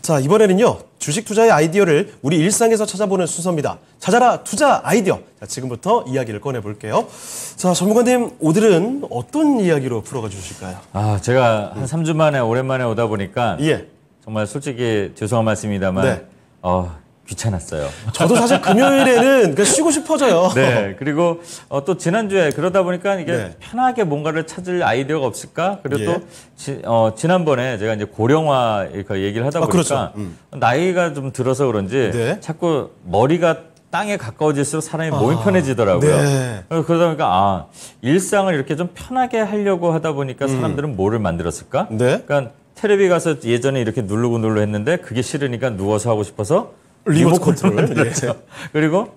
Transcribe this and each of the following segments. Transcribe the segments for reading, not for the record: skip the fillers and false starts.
자, 이번에는요. 주식 투자의 아이디어를 우리 일상에서 찾아보는 순서입니다. 찾아라 투자 아이디어. 자, 지금부터 이야기를 꺼내볼게요. 자, 전문가님, 오늘은 어떤 이야기로 풀어가 주실까요? 제가 한 3주 만에 오랜만에 오다 보니까 정말 솔직히 죄송한 말씀입니다만 귀찮았어요. 저도 사실 금요일에는 쉬고 싶어져요. 네. 그리고 또 지난주에 그러다 보니까 이게 편하게 뭔가를 찾을 아이디어가 없을까? 그리고 또 지난번에 제가 이제 고령화 이렇게 얘기를 하다 보니까 나이가 좀 들어서 그런지 자꾸 머리가 땅에 가까워질수록 사람이 몸이 편해지더라고요. 그러다 보니까 일상을 이렇게 좀 편하게 하려고 하다 보니까 사람들은 뭐를 만들었을까? 그러니까 텔레비 가서 예전에 이렇게 누르고 했는데 그게 싫으니까 누워서 하고 싶어서 리모트 컨트롤 만들었죠. 그리고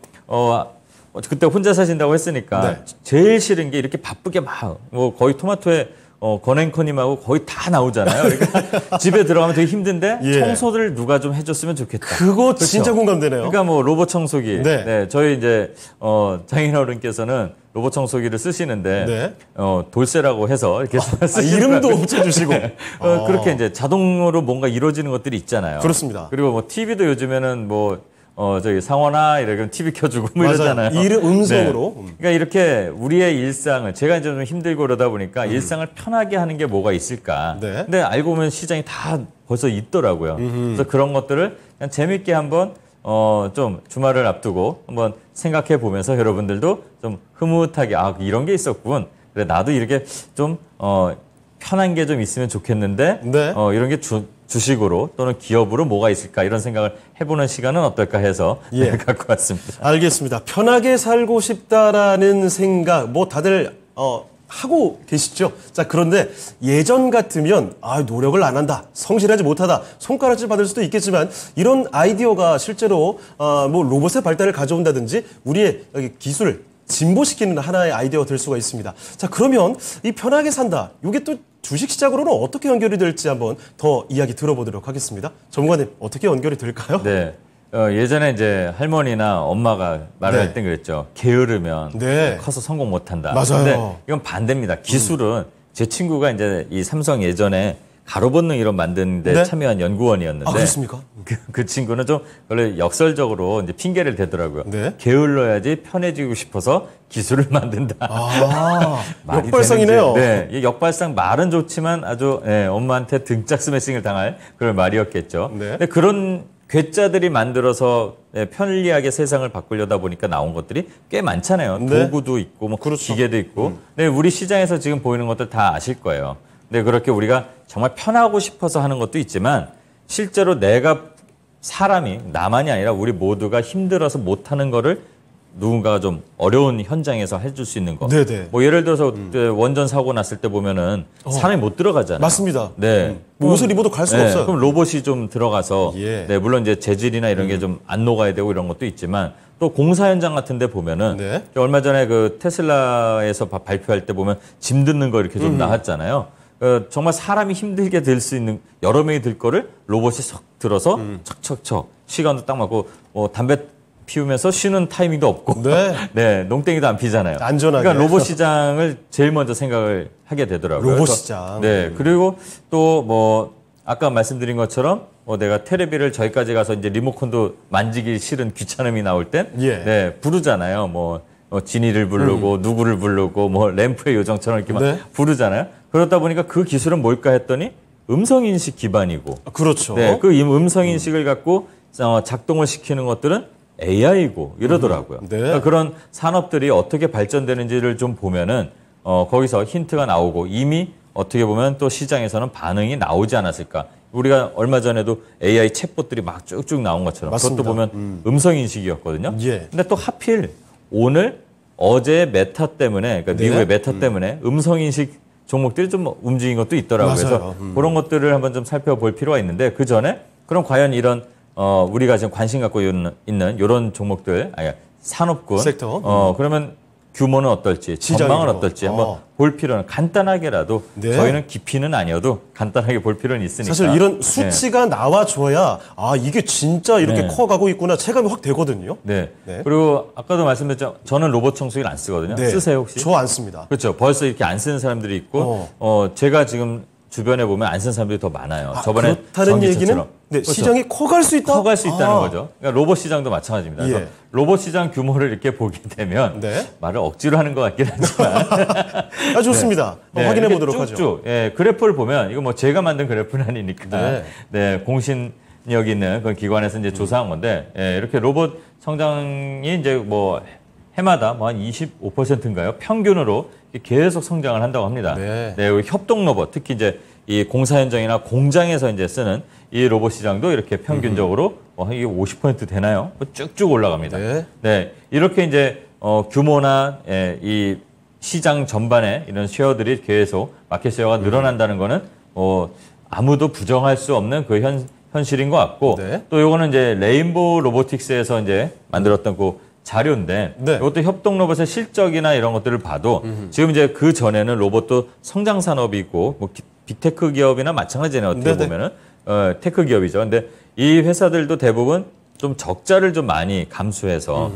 그때 혼자 사신다고 했으니까 제일 싫은 게 이렇게 바쁘게 막 거의 토마토에 건행커님하고 거의 다 나오잖아요. 그러니까 집에 들어가면 되게 힘든데 청소를 누가 좀 해줬으면 좋겠다. 그거 진짜 공감되네요. 그러니까 뭐 로봇 청소기. 저희 이제 장인어른께서는 로봇 청소기를 쓰시는데 돌쇠라고 해서 이렇게 이름도 붙여주시고 그렇게 이제 자동으로 뭔가 이루어지는 것들이 있잖아요. 그렇습니다. 그리고 뭐 TV도 요즘에는 저기 상원아 이러면 TV 켜주고 뭐 이러잖아요. 이름 음성으로. 그러니까 이렇게 우리의 일상을 제가 이제 좀 힘들고 그러다 보니까 일상을 편하게 하는 게 뭐가 있을까. 근데 알고 보면 시장이 다 벌써 있더라고요. 그래서 그런 것들을 그냥 재밌게 한번 좀 주말을 앞두고 한번 생각해 보면서 여러분들도 좀 흐뭇하게 이런 게 있었군. 그래 나도 이렇게 좀 편한 게 좀 있으면 좋겠는데 이런 게 주식으로 또는 기업으로 뭐가 있을까 이런 생각을 해보는 시간은 어떨까 해서 갖고 왔습니다. 알겠습니다. 편하게 살고 싶다라는 생각 다들 하고 계시죠? 자, 그런데 예전 같으면 노력을 안 한다, 성실하지 못하다, 손가락질 받을 수도 있겠지만 이런 아이디어가 실제로 로봇의 발달을 가져온다든지 우리의 기술을 진보시키는 하나의 아이디어가 될 수가 있습니다. 자, 그러면 이 편하게 산다, 이게 또 주식 시장으로는 어떻게 연결이 될지 한번 더 이야기 들어보도록 하겠습니다. 전문가님, 어떻게 연결이 될까요? 네. 예전에 이제 할머니나 엄마가 말을 할 땐 그랬죠. 게으르면 커서 성공 못한다. 맞아요. 근데 이건 반대입니다. 기술은 제 친구가 이제 이 삼성 예전에 가로본능 이론 만드는데 참여한 연구원이었는데 그렇습니까? 그 친구는 좀 원래 역설적으로 이제 핑계를 대더라고요. 게을러야지 편해지고 싶어서 기술을 만든다. 역발상이네요. 이 역발상 말은 좋지만 아주 엄마한테 등짝 스매싱을 당할 그런 말이었겠죠. 근데 그런 괴짜들이 만들어서 편리하게 세상을 바꾸려다 보니까 나온 것들이 꽤 많잖아요. 도구도 있고 기계도 있고. 근데 우리 시장에서 지금 보이는 것들 다 아실 거예요. 근데 그렇게 우리가 정말 편하고 싶어서 하는 것도 있지만 실제로 사람이 나만이 아니라 우리 모두가 힘들어서 못하는 거를 누군가가 좀 어려운 현장에서 해줄 수 있는 거. 예를 들어서 원전 사고 났을 때 보면은 사람이 못 들어가잖아요. 맞습니다. 옷을 입어도 갈 수가 없어요. 그럼 로봇이 좀 들어가서 물론 이제 재질이나 이런 게 좀 안 녹아야 되고 이런 것도 있지만 또 공사 현장 같은 데 보면은 얼마 전에 그 테슬라에서 발표할 때 보면 짐 듣는 거 이렇게 좀 나왔잖아요. 정말 사람이 힘들게 들 수 있는 여러 명이 들 거를 로봇이 석 들어서 척척척 시간도 딱 맞고 담배 피우면서 쉬는 타이밍도 없고 농땡이도 안 피잖아요. 안전하게. 그러니까 로봇 시장을 제일 먼저 생각을 하게 되더라고요. 로봇 시장. 그리고 또 아까 말씀드린 것처럼 내가 텔레비를 저기까지 가서 이제 리모컨도 만지기 싫은 귀찮음이 나올 땐 부르잖아요. 지니를 부르고 누구를 부르고 램프의 요정처럼 이렇게 막 부르잖아요. 그러다 보니까 그 기술은 뭘까 했더니 음성인식 기반이고. 그렇죠. 그 음성인식을 갖고 작동을 시키는 것들은 AI고 이러더라고요. 그러니까 그런 산업들이 어떻게 발전되는지를 좀 보면은 거기서 힌트가 나오고 이미 어떻게 보면 또 시장에서는 반응이 나오지 않았을까. 우리가 얼마 전에도 AI 챗봇들이 막 쭉쭉 나온 것처럼 그것도 보면 음성인식이었거든요. 근데 또 하필 어제 메타 때문에 그러니까 미국의 메타 때문에 음성인식 종목들이 좀 움직인 것도 있더라고요. 그래서 그런 것들을 한번 좀 살펴볼 필요가 있는데 그 전에 그럼 과연 이런 우리가 지금 관심 갖고 있는 이런 종목들, 산업군, 섹터. 그러면 규모는 어떨지, 전망은 어떨지 한번 볼 필요는 간단하게라도 저희는 깊이는 아니어도 간단하게 볼 필요는 있으니까. 사실 이런 수치가 나와줘야 이게 진짜 이렇게 커가고 있구나 체감이 확 되거든요. 그리고 아까도 말씀드렸죠. 저는 로봇 청소기를 안 쓰거든요. 쓰세요 혹시? 저 안 씁니다. 그렇죠. 벌써 이렇게 안 쓰는 사람들이 있고 제가 지금 주변에 보면 안 쓴 사람들이 더 많아요. 저번에 그렇다는 얘기는 전기차처럼. 네, 그렇죠. 시장이 커갈 수 있다? 커갈 수 있다는 거죠. 그러니까 로봇 시장도 마찬가지입니다. 그래서 예. 로봇 시장 규모를 이렇게 보게 되면 네. 말을 억지로 하는 것 같긴 하지만 좋습니다. 확인해 이렇게 보도록 하죠. 쭉쭉 그래프를 보면 이거 뭐 제가 만든 그래프는 아니니까 네. 공신력 있는 그런 기관에서 이제 조사한 건데 이렇게 로봇 성장이 이제 뭐 해마다 뭐 한 25%인가요? 평균으로 계속 성장을 한다고 합니다. 네. 협동 로봇 특히 이제 이 공사 현장이나 공장에서 이제 쓰는 이 로봇 시장도 이렇게 평균적으로 이게 50% 되나요? 쭉쭉 올라갑니다. 네. 이렇게 이제 규모나 이 시장 전반에 이런 쉐어들이 계속 마켓 쉐어가 늘어난다는 거는 아무도 부정할 수 없는 그 현실인 것 같고 네. 또 요거는 이제 레인보우 로보틱스에서 이제 만들었던 그 자료인데 이것도 협동 로봇의 실적이나 이런 것들을 봐도 지금 이제 그 전에는 로봇도 성장 산업이 있고 뭐 빅테크 기업이나 마찬가지네요. 어떻게 보면은 테크 기업이죠. 근데 이 회사들도 대부분 좀 적자를 좀 많이 감수해서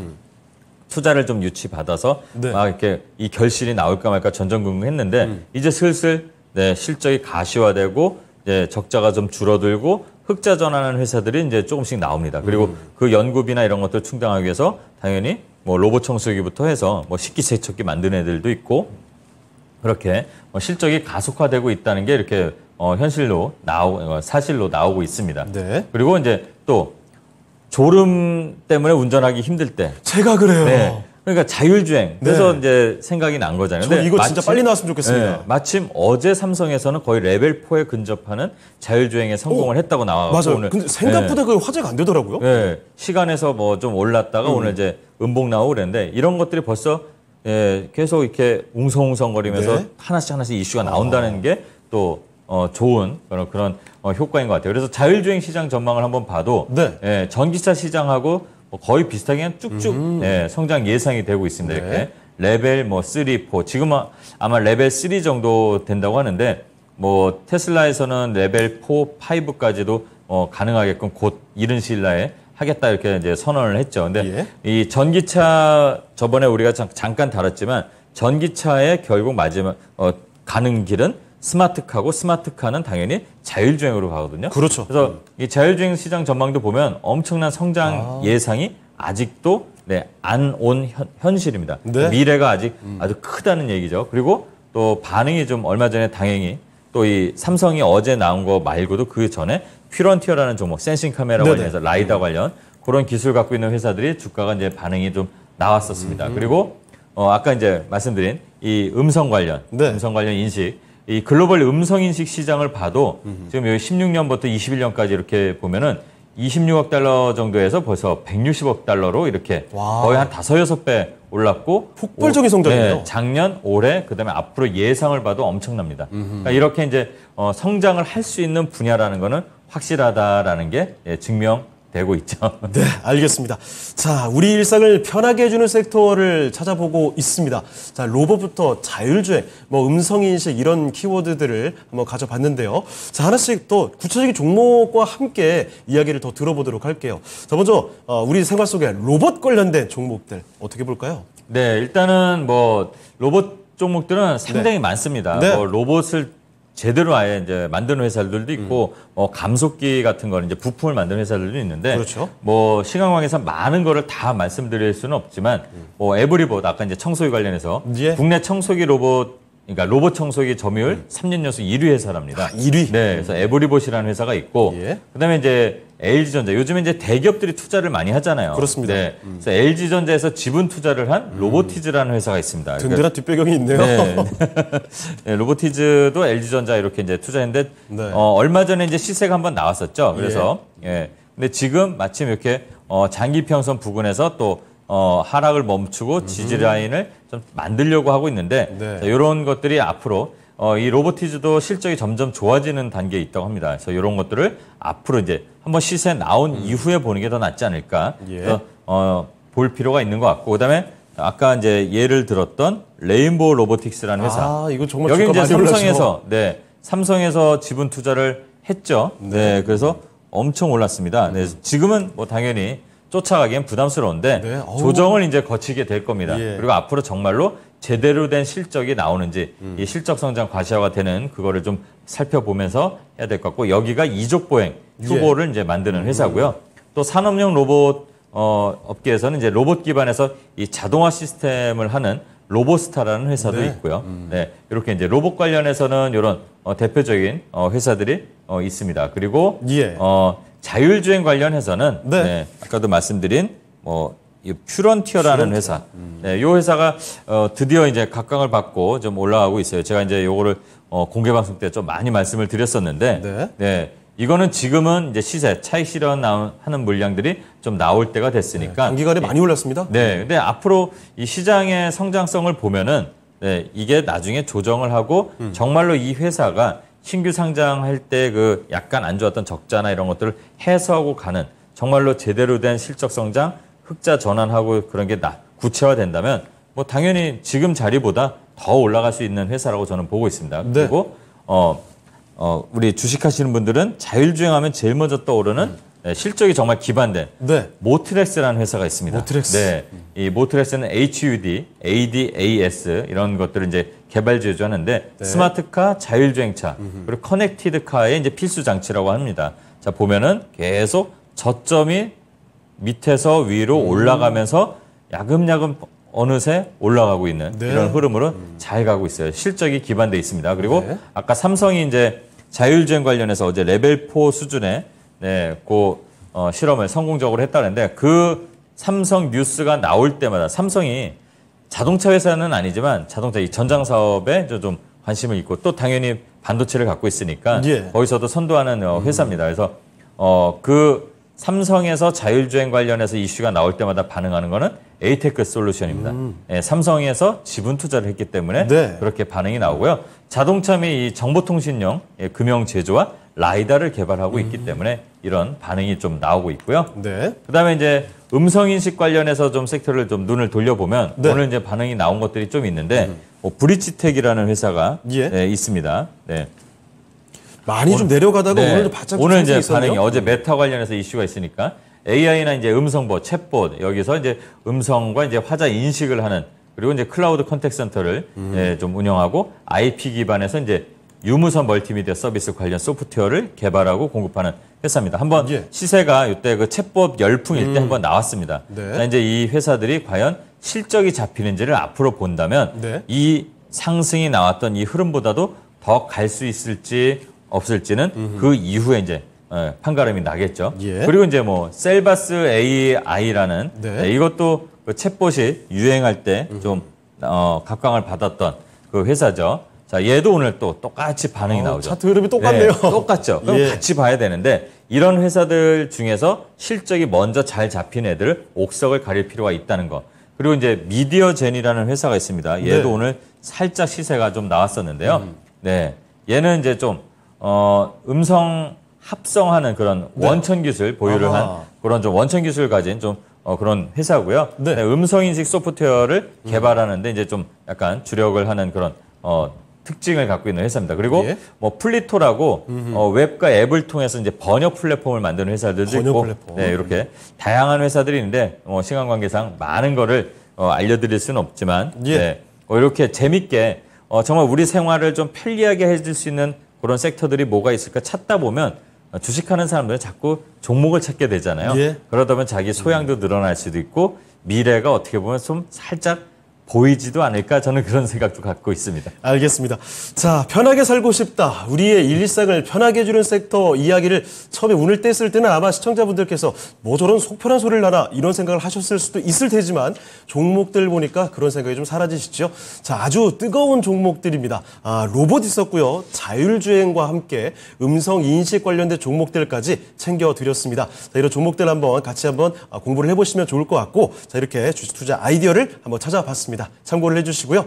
투자를 좀 유치받아서 막 이렇게 이 결실이 나올까 말까 전전긍긍했는데 이제 슬슬 실적이 가시화되고 이제 적자가 좀 줄어들고 흑자 전환하는 회사들이 이제 조금씩 나옵니다. 그리고 그 연구비나 이런 것들 충당하기 위해서 당연히 뭐 로봇 청소기부터 해서 뭐 식기세척기 만드는 애들도 있고 그렇게 실적이 가속화되고 있다는 게 이렇게 사실로 나오고 있습니다. 네. 그리고 이제 또 졸음 때문에 운전하기 힘들 때 제가 그래요. 그러니까 자율주행. 그래서 이제 생각이 난 거잖아요. 저 이거 진짜 빨리 나왔으면 좋겠습니다. 마침 어제 삼성에서는 거의 레벨 4에 근접하는 자율주행에 성공을 했다고 나와서 맞아요. 오늘 근데 생각보다 그 화제가 안 되더라고요. 시간에서 뭐 좀 올랐다가 오늘 이제 음봉 나오고 그랬는데 이런 것들이 벌써 계속 이렇게 웅성웅성거리면서 하나씩 이슈가 나온다는 게 또 좋은 그런 효과인 것 같아요. 그래서 자율주행 시장 전망을 한번 봐도 전기차 시장하고 거의 비슷하게 쭉쭉 성장 예상이 되고 있습니다. 이렇게 레벨 3, 4 지금은 아마 레벨 3 정도 된다고 하는데 뭐 테슬라에서는 레벨 4, 5까지도 가능하게끔 곧 이른 시일 내에 하겠다 이렇게 이제 선언을 했죠. 근데 이 전기차 저번에 우리가 잠깐 다뤘지만 전기차의 결국 마지막 가는 길은 스마트카고 스마트카는 당연히 자율주행으로 가거든요. 그렇죠. 그래서 이 자율주행 시장 전망도 보면 엄청난 성장 예상이 아직도 안 온 현실입니다. 미래가 아직 아주 크다는 얘기죠. 그리고 또 반응이 좀 얼마 전에 다행히 또 이 삼성이 어제 나온 거 말고도 그 전에 퓨런티어라는 종목 센싱 카메라 관련해서 라이다 관련 그런 기술 갖고 있는 회사들이 주가가 이제 반응이 좀 나왔었습니다. 그리고 아까 이제 말씀드린 이 음성 관련 인식 이 글로벌 음성인식 시장을 봐도 지금 여기 16년부터 21년까지 이렇게 보면은 26억 달러 정도에서 벌써 160억 달러로 이렇게 거의 한 5, 6배 올랐고 폭발적인 성장이에요. 작년, 올해 그다음에 앞으로 예상을 봐도 엄청납니다. 그러니까 이렇게 이제 성장을 할 수 있는 분야라는 거는 확실하다라는 게 증명되고 있죠. 네, 알겠습니다. 자, 우리 일상을 편하게 해주는 섹터를 찾아보고 있습니다. 자, 로봇부터 자율주행, 뭐 음성인식 이런 키워드들을 한번 가져봤는데요. 자, 하나씩 또 구체적인 종목과 함께 이야기를 더 들어보도록 할게요. 자, 먼저 우리 생활 속에 로봇 관련된 종목들 어떻게 볼까요? 네, 일단은 뭐 로봇 종목들은 상당히 많습니다. 뭐 로봇을 제대로 아예 이제 만드는 회사들도 있고, 감속기 같은 거는 이제 부품을 만드는 회사들도 있는데, 뭐 시간관계에서 많은 거를 다 말씀드릴 수는 없지만, 뭐 에브리봇 아까 이제 청소기 관련해서 국내 청소기 로봇, 그러니까 로봇 청소기 점유율 3년 연속 1위 회사랍니다. 1위? 네, 그래서 에브리봇이라는 회사가 있고, 그다음에 이제 LG전자, 요즘에 이제 대기업들이 투자를 많이 하잖아요. 그렇습니다. 네, 그래서 LG전자에서 지분 투자를 한 로보티즈라는 회사가 있습니다. 든든한 뒷배경이 있네요. 네, 로보티즈도 LG전자 이렇게 이제 투자했는데 얼마 전에 이제 시세가 한번 나왔었죠. 그래서 근데 지금 마침 이렇게 장기 평선 부근에서 또 하락을 멈추고 지지 라인을 좀 만들려고 하고 있는데 이런 것들이 앞으로 이 로보티즈도 실적이 점점 좋아지는 단계에 있다고 합니다. 그래서 이런 것들을 앞으로 이제 한번 시세 나온 이후에 보는 게 더 낫지 않을까. 그래서 볼 필요가 있는 것 같고, 그다음에 아까 이제 예를 들었던 레인보우 로보틱스라는 회사. 이거 정말 여기 이제 삼성에서 삼성에서 지분 투자를 했죠. 그래서 엄청 올랐습니다. 지금은 뭐 당연히 쫓아가기엔 부담스러운데 네. 조정을 이제 거치게 될 겁니다. 예. 그리고 앞으로 정말로 제대로 된 실적이 나오는지 이 실적 성장 과시화가 되는 그거를 좀 살펴보면서 해야 될 것 같고 여기가 이족보행 투보를 이제 만드는 회사고요. 또 산업용 로봇 업계에서는 이제 로봇 기반에서 이 자동화 시스템을 하는 로보스타라는 회사도 네. 있고요. 네, 이렇게 이제 로봇 관련해서는 이런 대표적인 회사들이 있습니다. 그리고 예. 자율주행 관련해서는 네. 네, 아까도 말씀드린 이 퓨런티어라는 회사. 네, 이 회사가 드디어 이제 각광을 받고 좀 올라가고 있어요. 제가 이제 요거를 공개 방송 때 좀 많이 말씀을 드렸었는데, 네. 네, 이거는 지금은 이제 시세 차익 실현하는 물량들이 좀 나올 때가 됐으니까. 단기간에 많이 올랐습니다. 네, 근데 앞으로 이 시장의 성장성을 보면은 네, 이게 나중에 조정을 하고 정말로 이 회사가 신규 상장할 때 그 약간 안 좋았던 적자나 이런 것들을 해소하고 가는 정말로 제대로 된 실적 성장, 흑자 전환하고 그런 게 구체화된다면 뭐 당연히 지금 자리보다 더 올라갈 수 있는 회사라고 저는 보고 있습니다. 네. 그리고 우리 주식하시는 분들은 자율주행하면 제일 먼저 떠오르는 네, 실적이 정말 기반된 네. 모트렉스라는 회사가 있습니다. 모트렉스. 네, 이 모트렉스는 HUD, ADAS 이런 것들을 이제 개발 제조하는데 네. 스마트카, 자율주행차 그리고 커넥티드카의 이제 필수 장치라고 합니다. 자 보면은 계속 저점이 밑에서 위로 올라가면서 야금야금 어느새 올라가고 있는 네. 이런 흐름으로 잘 가고 있어요. 실적이 기반돼 있습니다. 그리고 네. 아까 삼성이 이제 자율주행 관련해서 어제 레벨 4 수준의 실험을 성공적으로 했다는데 그 삼성 뉴스가 나올 때마다 삼성이 자동차 회사는 아니지만 자동차 이 전장 사업에 좀 관심을 있고 또 당연히 반도체를 갖고 있으니까 예. 거기서도 선도하는 회사입니다. 그래서 그 삼성에서 자율주행 관련해서 이슈가 나올 때마다 반응하는 거는 에이테크 솔루션입니다. 예, 삼성에서 지분 투자를 했기 때문에 네. 그렇게 반응이 나오고요. 자동차 및 이 정보통신용, 금융 제조와 라이다를 개발하고 있기 때문에 이런 반응이 좀 나오고 있고요. 네. 그다음에 이제 음성인식 관련해서 좀 섹터를 좀 눈을 돌려보면 네. 오늘 이제 반응이 나온 것들이 좀 있는데 브릿지텍이라는 회사가 예. 네, 있습니다. 네. 많이 좀 내려가다가 네. 오늘도 바짝 오늘 이제 있었네요. 반응이 어제 메타 관련해서 이슈가 있으니까 AI나 이제 음성보, 챗봇 여기서 이제 음성과 이제 화자 인식을 하는 그리고 이제 클라우드 컨택 센터를 좀 운영하고 IP 기반에서 이제 유무선 멀티미디어 서비스 관련 소프트웨어를 개발하고 공급하는 회사입니다. 한번 예. 시세가 이때 그 챗봇 열풍일 때 한번 나왔습니다. 네. 자, 이제 이 회사들이 과연 실적이 잡히는지를 앞으로 본다면 네. 이 상승이 나왔던 이 흐름보다도 더 갈 수 있을지 없을지는 그 이후에 이제 판가름이 나겠죠. 예. 그리고 이제 뭐 셀바스 AI라는 네. 이것도 그 챗봇이 유행할 때 좀 각광을 받았던 그 회사죠. 자, 얘도 오늘 또 똑같이 반응이 나오죠. 차트 흐름이 똑같네요. 네, 똑같죠. 그럼 예. 같이 봐야 되는데 이런 회사들 중에서 실적이 먼저 잘 잡힌 애들을 옥석을 가릴 필요가 있다는 거. 그리고 이제 미디어젠이라는 회사가 있습니다. 얘도 네. 오늘 살짝 시세가 좀 나왔었는데요. 네, 얘는 이제 좀 음성 합성하는 그런 원천 기술 보유를 아하. 한 그런 좀 원천 기술을 가진 좀 그런 회사고요. 네. 네, 음성 인식 소프트웨어를 개발하는데 이제 좀 약간 주력을 하는 그런 특징을 갖고 있는 회사입니다. 그리고 예. 뭐 플리토라고 웹과 앱을 통해서 이제 번역 플랫폼을 만드는 회사들도 번역 있고, 플랫폼. 네, 이렇게 다양한 회사들이 있는데 시간 관계상 많은 거를 알려드릴 수는 없지만, 예. 네, 이렇게 재밌게 정말 우리 생활을 좀 편리하게 해줄 수 있는 그런 섹터들이 뭐가 있을까 찾다 보면 주식하는 사람들은 자꾸 종목을 찾게 되잖아요. 예. 그러다 보면 자기 소양도 늘어날 수도 있고 미래가 어떻게 보면 좀 살짝 보이지도 않을까 저는 그런 생각도 갖고 있습니다. 알겠습니다. 자, 편하게 살고 싶다. 우리의 일상을 편하게 해주는 섹터 이야기를 처음에 운을 뗐을 때는 아마 시청자분들께서 뭐 저런 속편한 소리를 하나 이런 생각을 하셨을 수도 있을 테지만 종목들 보니까 그런 생각이 좀 사라지시죠. 자, 아주 뜨거운 종목들입니다. 로봇 있었고요. 자율주행과 함께 음성 인식 관련된 종목들까지 챙겨드렸습니다. 자, 이런 종목들 같이 한번 공부를 해보시면 좋을 것 같고 자, 이렇게 주식 투자 아이디어를 한번 찾아봤습니다. 참고를 해주시고요.